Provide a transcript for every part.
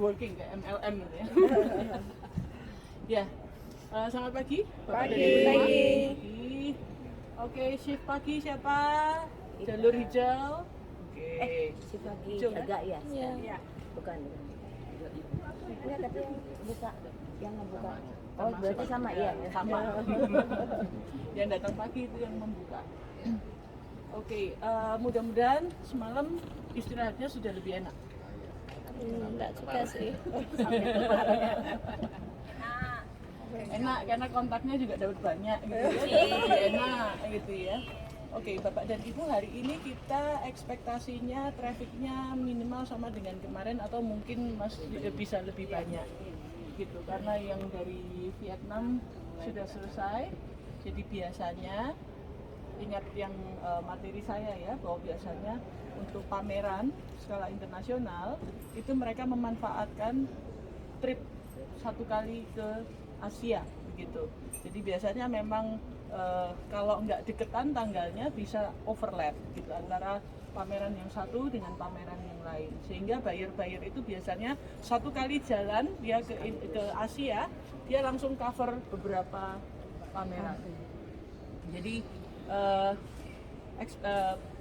working kayak MLM gitu ya. Ya, selamat pagi. Bapak Pagi. dan Ibu semua. Pagi. Pagi. Oke, shift pagi siapa? Jalur hijau. Oke. Si pagi Hijau, kan? agak ya? Iya. Bukan. Enggak, tapi yang buka, yang ngebuka. Oh, Termasuk. berarti sama ya? Sama. Yang datang pagi itu yang membuka. Oke, mudah-mudahan semalam istirahatnya sudah lebih enak. Enggak juga sih. Enak karena kontaknya juga dapat banyak gitu ya. Jadi enak gitu ya. Oke, Bapak dan Ibu, hari ini kita ekspektasinya trafficnya minimal sama dengan kemarin atau mungkin masih bisa lebih banyak gitu, karena yang dari Vietnam sudah selesai. Jadi biasanya ingat yang materi saya ya, bahwa biasanya untuk pameran skala internasional itu mereka memanfaatkan trip satu kali ke Asia begitu. Jadi biasanya memang kalau nggak deketan tanggalnya bisa overlap gitu antara pameran yang satu dengan pameran yang lain, sehingga buyer-buyer itu biasanya satu kali jalan dia ke Asia dia langsung cover beberapa pameran. Jadi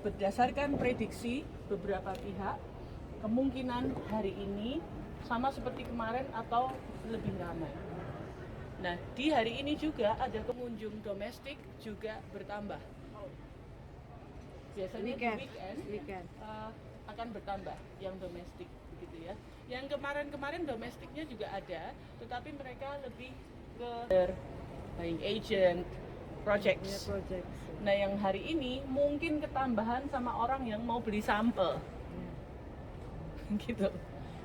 berdasarkan prediksi beberapa pihak, kemungkinan hari ini sama seperti kemarin atau lebih ramai. Nah, di hari ini juga ada pengunjung domestik juga bertambah. Biasanya di weekend akan bertambah yang domestik begitu ya. Yang kemarin-kemarin domestiknya juga ada, tetapi mereka lebih ke buying agent, projects. Nah, yang hari ini mungkin ketambahan sama orang yang mau beli sampel. Gitu.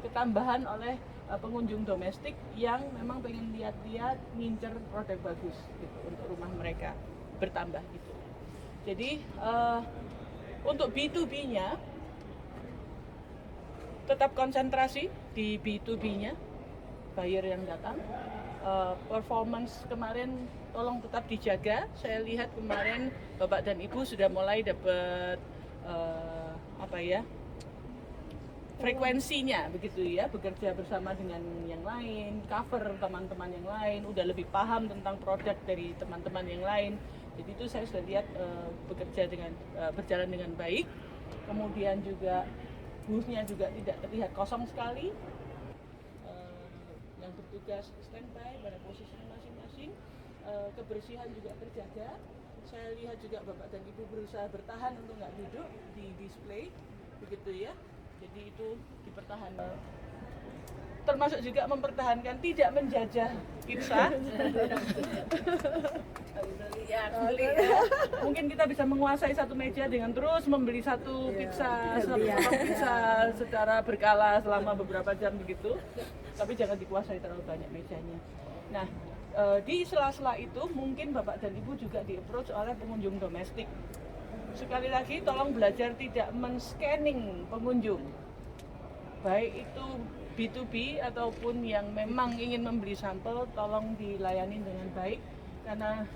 Ketambahan oleh pengunjung domestik yang memang pengen lihat-lihat, ngincer produk bagus gitu untuk rumah mereka, bertambah gitu. Jadi untuk B2B-nya tetap konsentrasi di B2B-nya, buyer yang datang. Performance kemarin tolong tetap dijaga. Saya lihat kemarin Bapak dan Ibu sudah mulai dapat frekuensinya begitu ya, bekerja bersama dengan yang lain, cover teman-teman yang lain, udah lebih paham tentang produk dari teman-teman yang lain. Jadi itu saya sudah lihat bekerja dengan berjalan dengan baik. Kemudian juga booth-nya juga tidak terlihat kosong sekali. Yang bertugas standby pada posisinya masing-masing. Kebersihan juga terjaga. Saya lihat juga Bapak dan Ibu berusaha bertahan untuk nggak duduk di display, begitu ya. Jadi itu dipertahankan. Termasuk juga mempertahankan tidak menjajah pizza. Mungkin kita bisa menguasai satu meja dengan terus membeli satu pizza secara berkala selama beberapa jam begitu. Tapi jangan dikuasai terlalu banyak mejanya. Nah, di sela-sela itu mungkin Bapak dan Ibu juga di-approach oleh pengunjung domestik. Sekali lagi tolong belajar tidak men-scanning pengunjung, baik itu B2B ataupun yang memang ingin membeli sampel, tolong dilayani dengan baik, karena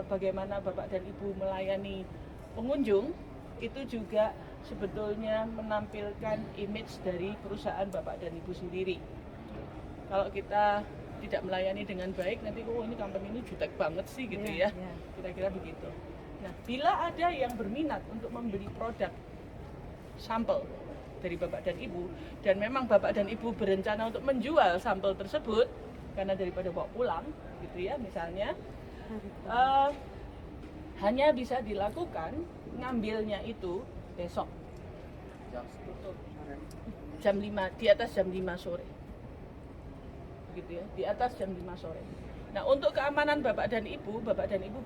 bagaimana Bapak dan Ibu melayani pengunjung itu juga sebetulnya menampilkan image dari perusahaan Bapak dan Ibu sendiri. Kalau kita tidak melayani dengan baik, nanti ini company ini jutek banget sih gitu ya. Kira-kira begitu. Nah, bila ada yang berminat untuk membeli produk sampel dari Bapak dan Ibu, dan memang Bapak dan Ibu berencana untuk menjual sampel tersebut, karena daripada bawa pulang, gitu ya, misalnya, hanya bisa dilakukan ngambilnya itu besok, jam 5, di atas jam 5 sore, begitu ya, di atas jam 5 sore. Nah, untuk keamanan Bapak dan Ibu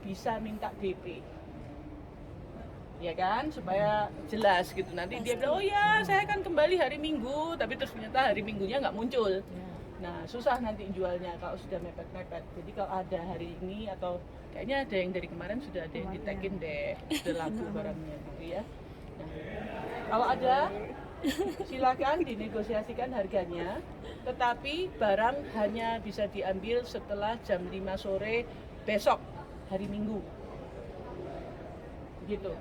bisa minta DP. Ya kan, supaya jelas gitu. Nanti dia bilang, oh ya saya akan kembali hari Minggu, tapi terus ternyata hari Minggunya nggak muncul. Nah, susah nanti jualnya kalau sudah mepet-mepet. Jadi kalau ada hari ini atau kayaknya ada yang dari kemarin sudah ada yang di-tag-in deh, sudah laku barangnya gitu ya. Nah, kalau ada silakan dinegosiasikan harganya, tetapi barang hanya bisa diambil setelah jam 5 sore besok hari Minggu. Gitu.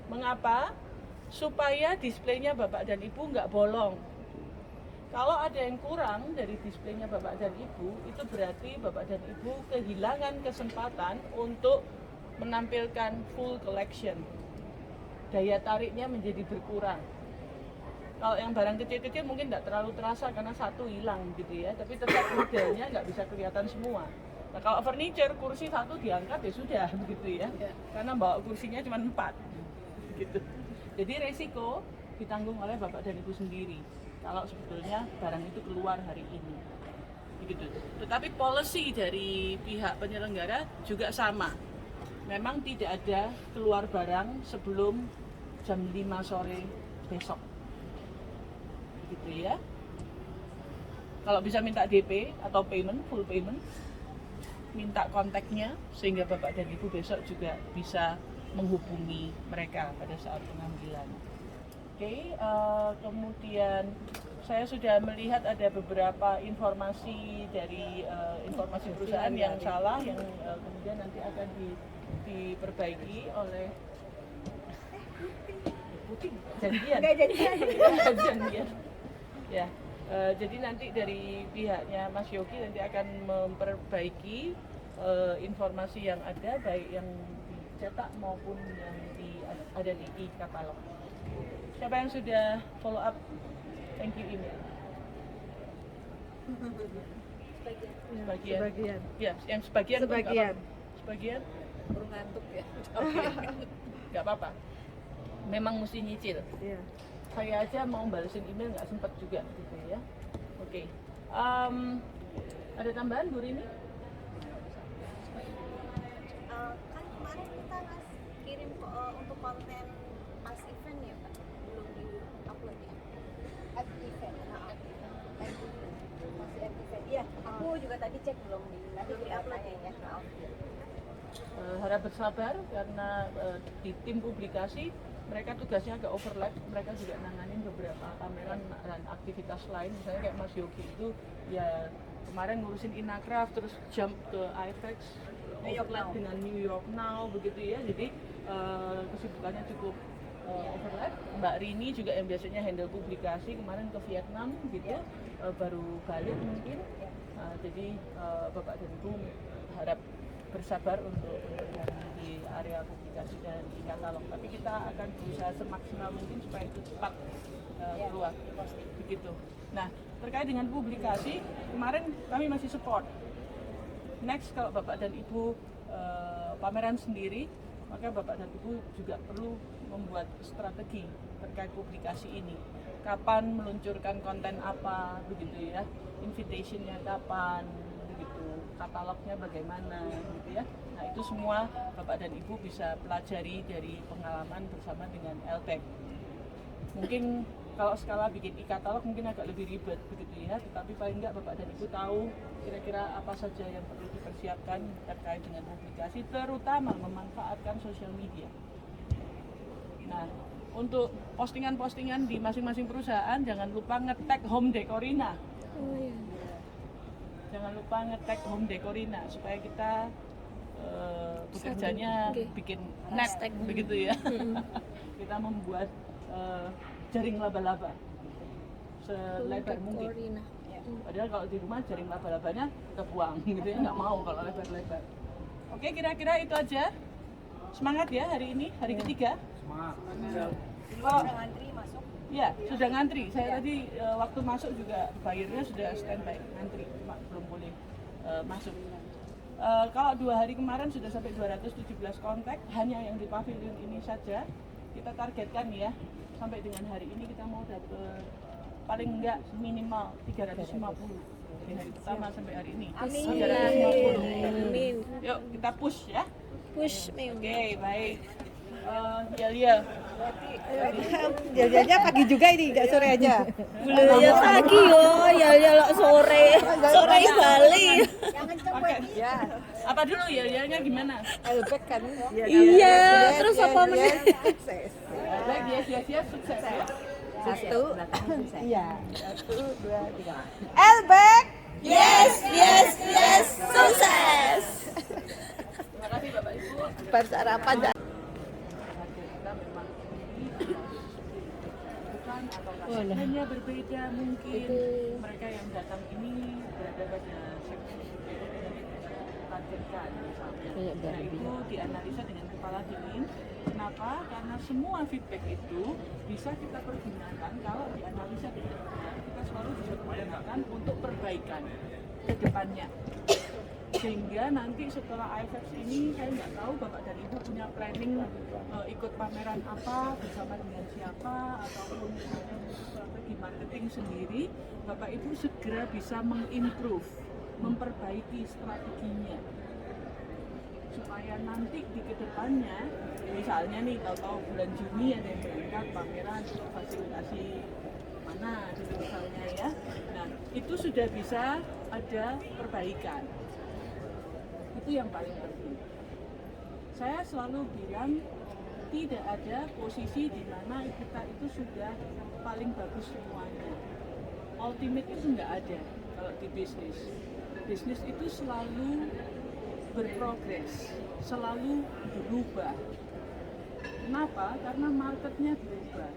Mengapa? Supaya displaynya Bapak dan Ibu nggak bolong. Kalau ada yang kurang dari displaynya Bapak dan Ibu, itu berarti Bapak dan Ibu kehilangan kesempatan untuk menampilkan full collection. Daya tariknya menjadi berkurang. Kalau yang barang kecil-kecil mungkin tidak terlalu terasa karena satu hilang gitu ya, tapi tetap modelnya nggak bisa kelihatan semua. Nah kalau furniture, kursi satu diangkat ya sudah begitu ya, karena bawa kursinya cuma 4 gitu. Jadi resiko ditanggung oleh Bapak dan Ibu sendiri kalau sebetulnya barang itu keluar hari ini begitu. Tetapi policy dari pihak penyelenggara juga sama, memang tidak ada keluar barang sebelum jam 5 sore besok gitu ya. Kalau bisa minta DP atau payment, full payment, minta kontaknya sehingga Bapak dan Ibu besok juga bisa menghubungi mereka pada saat pengambilan. Oke, kemudian saya sudah melihat ada beberapa informasi dari informasi perusahaan yang salah, yang kemudian nanti akan diperbaiki oleh janjian. Ya, jadi nanti dari pihaknya Mas Yogi nanti akan memperbaiki informasi yang ada, baik yang dicetak maupun yang ada di e-katalog. Siapa yang sudah follow up thank you email? Sebagian. Ya, yang sebagian. Sebagian. Baru ngantuk ya. Oke. Nggak apa-apa. Memang mesti nyicil. Iya. Saya aja mau balesin email nggak sempet juga gitu ya. Oke. Ada tambahan Bu Rini? Kan kemarin kita kirim untuk konten pas event ya Pak, belum di upload ya? At event, masih at event. Iya, aku juga tadi cek belum di upload ya. Harap bersabar karena di tim publikasi mereka tugasnya agak overlap, mereka juga nanganin beberapa pameran dan aktivitas lain, misalnya kayak Mas Yogi itu ya kemarin ngurusin Inacraft terus jump ke IFEX, overlap dengan New York Now begitu ya, jadi kesibukannya cukup overlap. Mbak Rini juga yang biasanya handle publikasi kemarin ke Vietnam gitu, baru balik mungkin, jadi Bapak dan Ibu harap bersabar untuk yang di area publikasi dan di katalog, tapi kita akan berusaha semaksimal mungkin supaya itu cepat keluar begitu. Nah, terkait dengan publikasi kemarin kami masih support. Next, kalau Bapak dan Ibu pameran sendiri, maka Bapak dan Ibu juga perlu membuat strategi terkait publikasi ini. Kapan meluncurkan konten apa begitu ya, invitationnya kapan, katalognya bagaimana gitu ya. Nah itu semua Bapak dan Ibu bisa pelajari dari pengalaman bersama dengan LTEC. Mungkin kalau skala bikin e-katalog mungkin agak lebih ribet begitu ya, tetapi paling enggak Bapak dan Ibu tahu kira-kira apa saja yang perlu dipersiapkan terkait dengan publikasi, terutama memanfaatkan sosial media. Nah untuk postingan-postingan di masing-masing perusahaan jangan lupa nge-tag Home Decorina. Oh iya. Jangan lupa nge-tag Home Decorina supaya kita bekerjanya bikin net begitu ya. Kita membuat jaring laba-laba selebar mungkin. Padahal kalau di rumah jaring laba-labanya kita buang gitu ya, nggak mau kalau lebar-lebar. Oke, kira-kira itu aja. Semangat ya hari ini, hari ketiga. Semangat. Kalau Ngantri masuk. ya, sudah ngantri. Saya tadi waktu masuk juga bayarnya sudah standby ngantri, belum boleh masuk. Kalau 2 hari kemarin sudah sampai 217 kontak, hanya yang di pavilion ini saja. Kita targetkan ya, sampai dengan hari ini kita mau dapat paling enggak minimal 350 dari hari pertama sampai hari ini. Amin. 350. Amin. Yuk kita push ya. Push me. Oke, baik. Yalia. Jajannya pagi juga ini, nggak sore aja. Belum ya pagi yo, ya lo sore. Sore Bali. Oke. Apa dulu Yalianya gimana? Elbek kan. Iya, terus apa meneh? Baik, dia siap-siap sukses ya. 1, iya. 1, 2, 3. Elbek. Yes, yes, yes, sukses. Terima kasih Bapak Ibu. Bersarapan. Kita memang bukan atau hanya berbeda mungkin mereka yang datang ini berada pada seksi targetkan misalnya. Nah itu dianalisa dengan kepala dingin. Kenapa? Karena semua feedback itu bisa kita pergunakan kalau dianalisa dengan benar. Kita selalu bisa gunakan untuk perbaikan ke depannya. Sehingga nanti setelah IFX ini saya nggak tahu Bapak dan Ibu punya planning ikut pameran apa bersama dengan siapa ataupun strategi marketing sendiri, Bapak Ibu segera bisa mengimprove, memperbaiki strateginya supaya nanti di kedepannya misalnya nih kalau bulan Juni ada yang berangkat pameran untuk fasilitasi mana gitu misalnya ya, nah itu sudah bisa ada perbaikan. Itu yang paling penting. Saya selalu bilang tidak ada posisi di mana kita itu sudah paling bagus semuanya. Ultimate itu nggak ada kalau di bisnis. Bisnis itu selalu berprogres, selalu berubah. Kenapa? Karena marketnya berubah,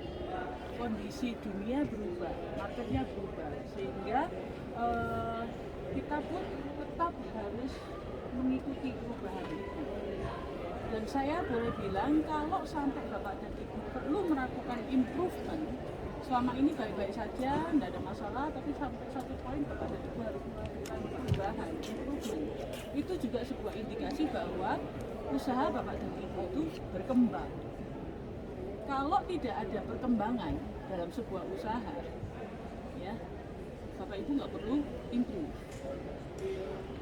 kondisi dunia berubah, marketnya berubah, sehingga kita pun tetap harus mengikuti perubahan itu. Dan saya boleh bilang kalau sampai Bapak dan Ibu perlu melakukan improvement, selama ini baik-baik saja, tidak ada masalah, tapi sampai satu poin Bapak dan Ibu harus melakukan perubahan, improvement. Itu juga sebuah indikasi bahwa usaha Bapak dan Ibu itu berkembang. Kalau tidak ada perkembangan dalam sebuah usaha, ya Bapak Ibu nggak perlu improve.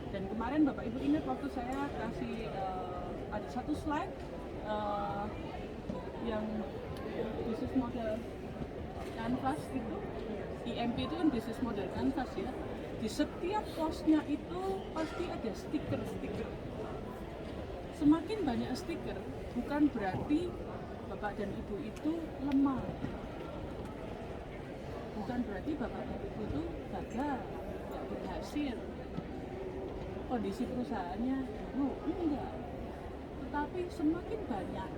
Dan kemarin Bapak Ibu ingat waktu saya kasih ada satu slide yang business model canvas itu, IMP itu kan business model canvas ya. Di setiap posnya itu pasti ada stiker-stiker. Semakin banyak stiker bukan berarti Bapak dan Ibu itu lemah. Bukan berarti Bapak dan Ibu itu gagal, tidak berhasil. Kondisi perusahaannya enggak. Tetapi semakin banyak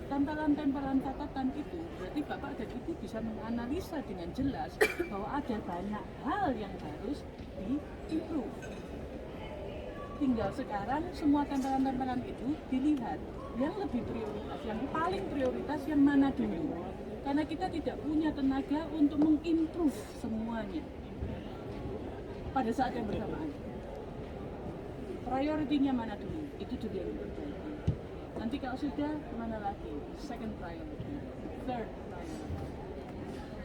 tempelan-tempelan catatan itu, berarti Bapak dan Ibu bisa menganalisa dengan jelas bahwa ada banyak hal yang harus di-improve. Tinggal sekarang semua tempelan-tempelan itu dilihat yang lebih prioritas, yang paling prioritas yang mana dulu. Karena kita tidak punya tenaga untuk mengimprove semuanya pada saat yang bersamaan. Prioritinya mana dulu? Itu dulu yang diperbaiki. Nanti kalau sudah, mana lagi? Second priority, third priority.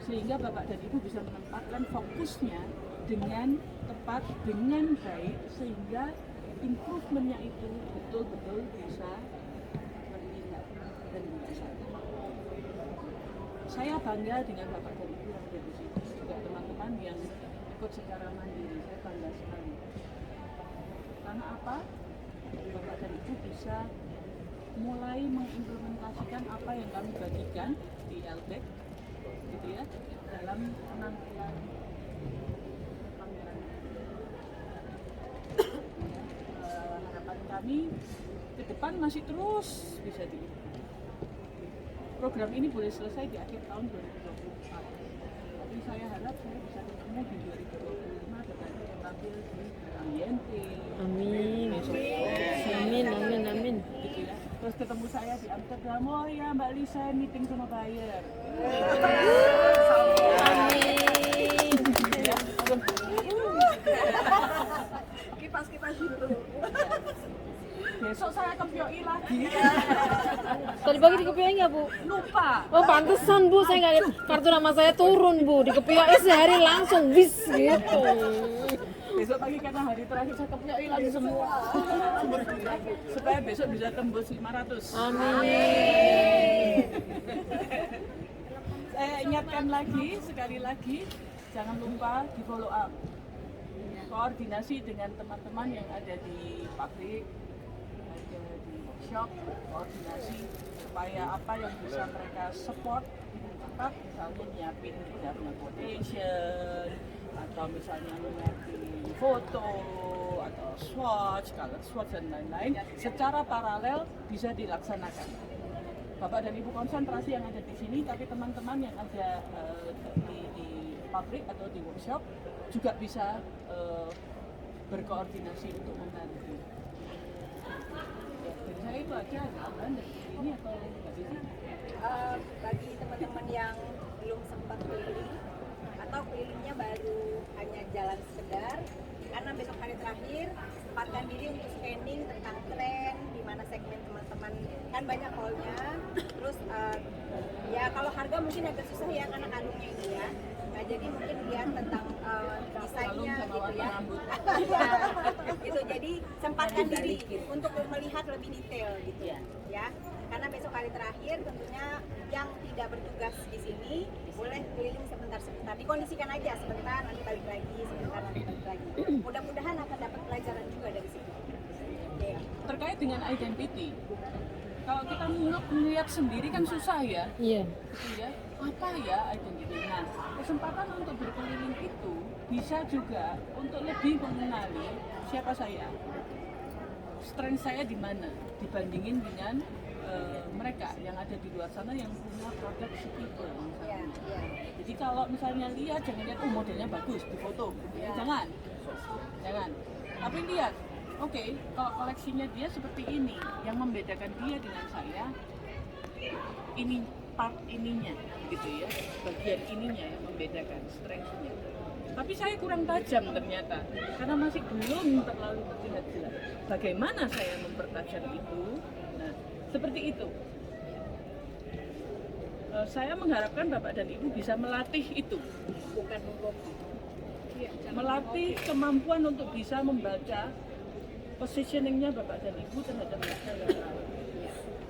Sehingga Bapak dan Ibu bisa menempatkan fokusnya dengan tepat, dengan baik, sehingga improvementnya itu betul-betul bisa terlihat dan dirasakan. Saya bangga dengan Bapak dan Ibu yang ada di sini, juga teman-teman yang ikut secara mandiri. Saya bangga sekali. Karena apa? Bapak dan Ibu bisa mulai mengimplementasikan apa yang kami bagikan di LBEC, gitu ya, dalam penampilan pameran. Harapan kami ke depan masih terus bisa di. Program ini boleh selesai di akhir tahun 2024. Tapi saya harap saya bisa ketemu di 2025 dengan tampil di INP. Amin. Amin, amin, amin. Gitu ya. Terus ketemu saya di Amsterdam, oh ya Mbak Lisa meeting sama buyer. Amin. Ya, Kipas-kipas dulu. besok saya ke POI lagi. Tadi pagi di Kepiawai nggak, Bu? Lupa. Oh, pantesan, Bu. Saya nggak lihat kartu nama saya turun, Bu. Di Kepiawai sehari langsung bis gitu. Besok pagi karena hari terakhir saya ke POI lagi semua. Supaya besok bisa tembus 500. Amin. Saya ingatkan lagi, sekali lagi, jangan lupa di follow up. Koordinasi dengan teman-teman yang ada di pabrik, ada di workshop, koordinasi supaya apa yang bisa mereka support dengan cepat, misalnya nyiapin daftar quotation, atau misalnya nyiapin foto, atau swatch, color swatch dan lain-lain, secara paralel bisa dilaksanakan. Bapak dan Ibu konsentrasi yang ada di sini, tapi teman-teman yang ada di pabrik atau di workshop juga bisa berkoordinasi untuk membantu. Ya, dari saya itu aja, ada tambahan dari ini atau Mbak Desi? Bagi teman-teman yang belum sempat keliling atau kelilingnya baru hanya jalan sekedar, karena besok hari terakhir sempatkan diri untuk scanning tentang tren di mana segmen teman-teman, kan banyak hallnya. Terus ya kalau harga mungkin agak susah ya karena kandungnya ini ya. Nah, jadi mungkin lihat tentang desainnya gitu ya. Ya, gitu. Jadi sempatkan diri untuk melihat lebih detail gitu ya. Karena besok hari terakhir tentunya yang tidak bertugas di sini boleh keliling sebentar-sebentar. Dikondisikan aja sebentar, nanti balik lagi, sebentar nanti balik lagi. Mudah-mudahan akan dapat pelajaran juga dari sini. Ya. Terkait dengan identity, kalau kita melihat sendiri kan susah ya. Iya. Gitu ya, apa ya identity? Nah, kesempatan untuk berkeliling itu bisa juga untuk lebih mengenali siapa saya, strength saya di mana dibandingin dengan mereka yang ada di luar sana yang punya produk sekitar misalnya. Jadi kalau misalnya lihat, jangan lihat modelnya bagus di foto, ya. jangan. Tapi lihat, oke, kalau koleksinya dia seperti ini, yang membedakan dia dengan saya, ini part ininya, gitu ya, bagian ininya yang membedakan strength-nya. Tapi saya kurang tajam ternyata, karena masih belum terlalu terlihat jelas. Bagaimana saya mempertajam itu? Nah, seperti itu. Saya mengharapkan Bapak dan Ibu bisa melatih itu, Bukan mengkopi. melatih kemampuan untuk bisa membaca positioningnya Bapak dan Ibu terhadap mereka yang lain.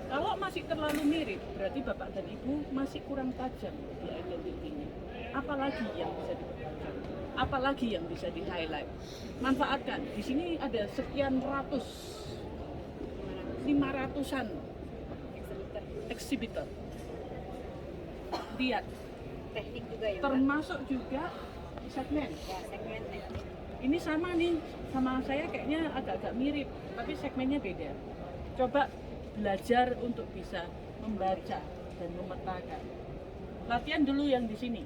Kalau masih terlalu mirip, berarti Bapak dan Ibu masih kurang tajam di identitinya. Apalagi yang bisa dipertajam, apalagi yang bisa di-highlight. Manfaatkan. Di sini ada sekian ratus, 500-an exhibitor. Lihat, Teknik juga ya, Mbak? termasuk juga segmen. Ya, segmen teknik. Ini sama nih, sama saya kayaknya agak-agak mirip, tapi segmennya beda. Coba belajar untuk bisa membaca dan memetakan. Latihan dulu yang di sini.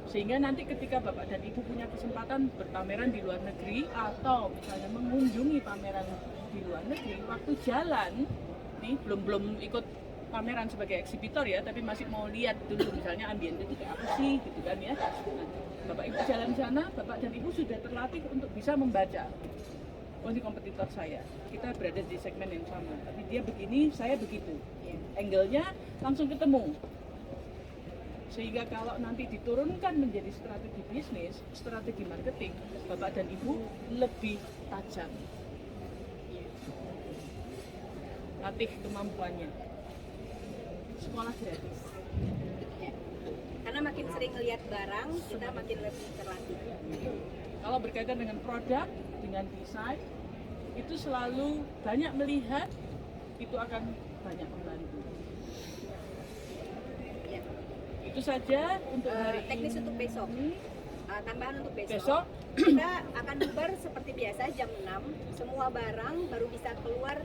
Sehingga nanti ketika Bapak dan Ibu punya kesempatan berpameran di luar negeri atau misalnya mengunjungi pameran di luar negeri, waktu jalan, nih belum ikut pameran sebagai eksibitor ya, tapi masih mau lihat dulu misalnya ambience itu kayak apa sih gitu kan ya. Nah, Bapak Ibu jalan di sana, Bapak dan Ibu sudah terlatih untuk bisa membaca. Oh, ini kompetitor saya, kita berada di segmen yang sama, tapi dia begini, saya begitu. Angle-nya langsung ketemu. Sehingga kalau nanti diturunkan menjadi strategi bisnis, strategi marketing, Bapak dan Ibu lebih tajam. Latih kemampuannya. Sekolah gratis. Karena makin sering ngelihat barang, kita makin lebih terlatih. Kalau berkaitan dengan produk, dengan desain, itu selalu banyak melihat, itu akan banyak membantu. Ya. Itu saja untuk hari Teknis ini. untuk besok. Tambahan untuk besok. Besok Kita akan bubar seperti biasa jam 6. Semua barang baru bisa keluar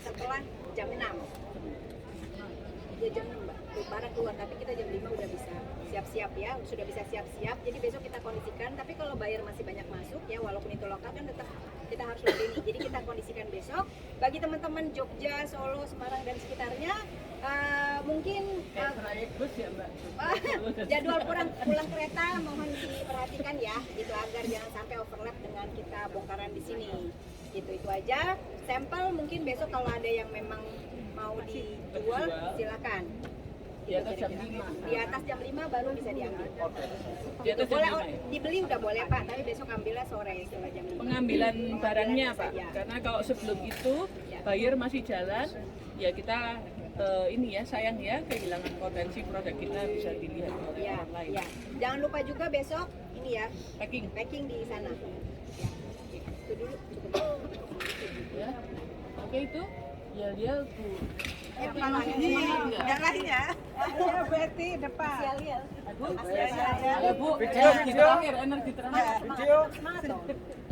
setelah jam 6. Ya jam 6, Mbak. Barang keluar, tapi kita jam 5 udah bisa siap-siap ya, sudah bisa siap-siap. Jadi besok kita kondisikan, tapi kalau bayar masih banyak masuk ya, walaupun itu lokal kan tetap kita harus ladeni. Jadi kita kondisikan besok. Bagi teman-teman Jogja, Solo, Semarang dan sekitarnya, mungkin trayek bus ya Mbak. jadwal pulang kereta mohon diperhatikan ya, gitu agar jangan sampai overlap dengan kita bongkaran di sini. Itu aja. Sampel mungkin besok kalau ada yang memang mau dijual silakan. Di atas jam 5. Di atas jam 5 baru bisa diambil. Di atas jam Boleh 5 ya? dibeli udah boleh Pak, tapi besok ambilnya sore setelah jam 5. Pengambilan barangnya Pak, saja. karena kalau sebelum itu buyer masih jalan, ya kita ini ya sayang ya kehilangan potensi produk kita bisa dilihat oleh Ya, orang lain. ya. Jangan lupa juga besok ini ya, Packing di sana. Ya. Itu dulu cukup. ya. Oke itu ya dia tuh. Kalau ini Yang lainnya, ya Betty depan. ya. Ayo Bu, energi terakhir, energi terakhir. Video, Semangat dong.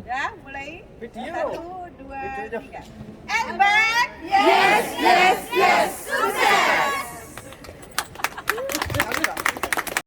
ya mulai. Video. 1, 2, Video. 3. And back. Yes, yes, yes.